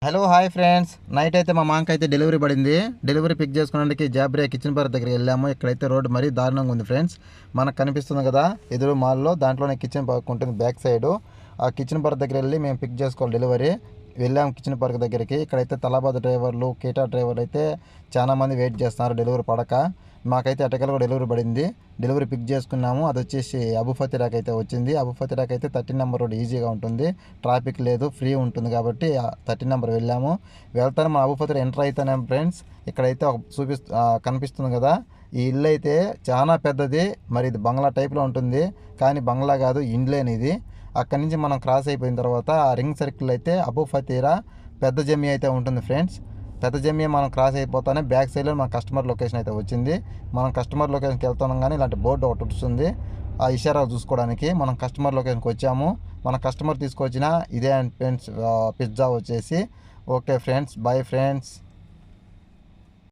Hello hi friends, night అయితే మా మాంకి అయితే డెలివరీ పడింది. డెలివరీ పిక్ చేసుకోవడానికి జాబ్రియా కిచెన్ బార్ దగ్గరికి వెళ్ళాము. ఇక్కడైతే రోడ్డు మరీ దారుణంగా ఉంది ఫ్రెండ్స్. మనకు కనిపిస్తుంది కదా ఎదురు మాల్లో, దాంట్లోనే కిచెన్ పార్క్ ఉంటుంది బ్యాక్ సైడ్. ఆ కిచెన్ పార్క్ దగ్గర వెళ్ళి మేము పిక్ చేసుకోవాలి డెలివరీ. వెళ్ళాము కిచెన్ పార్క్ దగ్గరికి. ఇక్కడైతే తలాబాద్ డ్రైవర్లు, కేటా డ్రైవర్లు అయితే చాలా మంది వెయిట్ చేస్తున్నారు డెలివరీ పడక. మాకైతే అటకల్ కూడా డెలివరీ పడింది. డెలివరీ పిక్ చేసుకున్నాము. అది వచ్చేసి అబుఫతిరాక్ అయితే వచ్చింది. అబుఫతిరాక్ అయితే 13 నెంబర్ రోడ్ ఈజీగా ఉంటుంది, ట్రాఫిక్ లేదు, ఫ్రీ ఉంటుంది కాబట్టి 13 నెంబర్ వెళ్ళాము. వెళ్తాను మా అబుఫతిరా ఎంటర్ అయితేనే ఫ్రెండ్స్, ఇక్కడైతే ఒక కనిపిస్తుంది కదా, ఈ ఇల్లు అయితే చాలా పెద్దది. మరి ఇది బంగ్లా టైప్లో ఉంటుంది, కానీ బంగ్లా కాదు, ఇండ్లేని ఇది. అక్కడి నుంచి మనం క్రాస్ అయిపోయిన తర్వాత ఆ రింగ్ సర్కిల్ అయితే అబుఫతిరా పెద్ద జమ్మి అయితే ఉంటుంది ఫ్రెండ్స్. పెద్ద జమ్మి మనం క్రాస్ అయిపోతానే బ్యాక్ సైడ్లో మన కస్టమర్ లొకేషన్ అయితే వచ్చింది. మనం కస్టమర్ లొకేషన్కి వెళ్తున్నాం, కానీ ఇలాంటి బోర్డు ఒకటి వస్తుంది ఆ ఇషారా చూసుకోవడానికి. మనం కస్టమర్ లొకేషన్కి వచ్చాము. మన కస్టమర్ తీసుకొచ్చిన ఇదే ఫ్రెండ్స్ పిజ్జా వచ్చేసి. Okay friends, bye friends.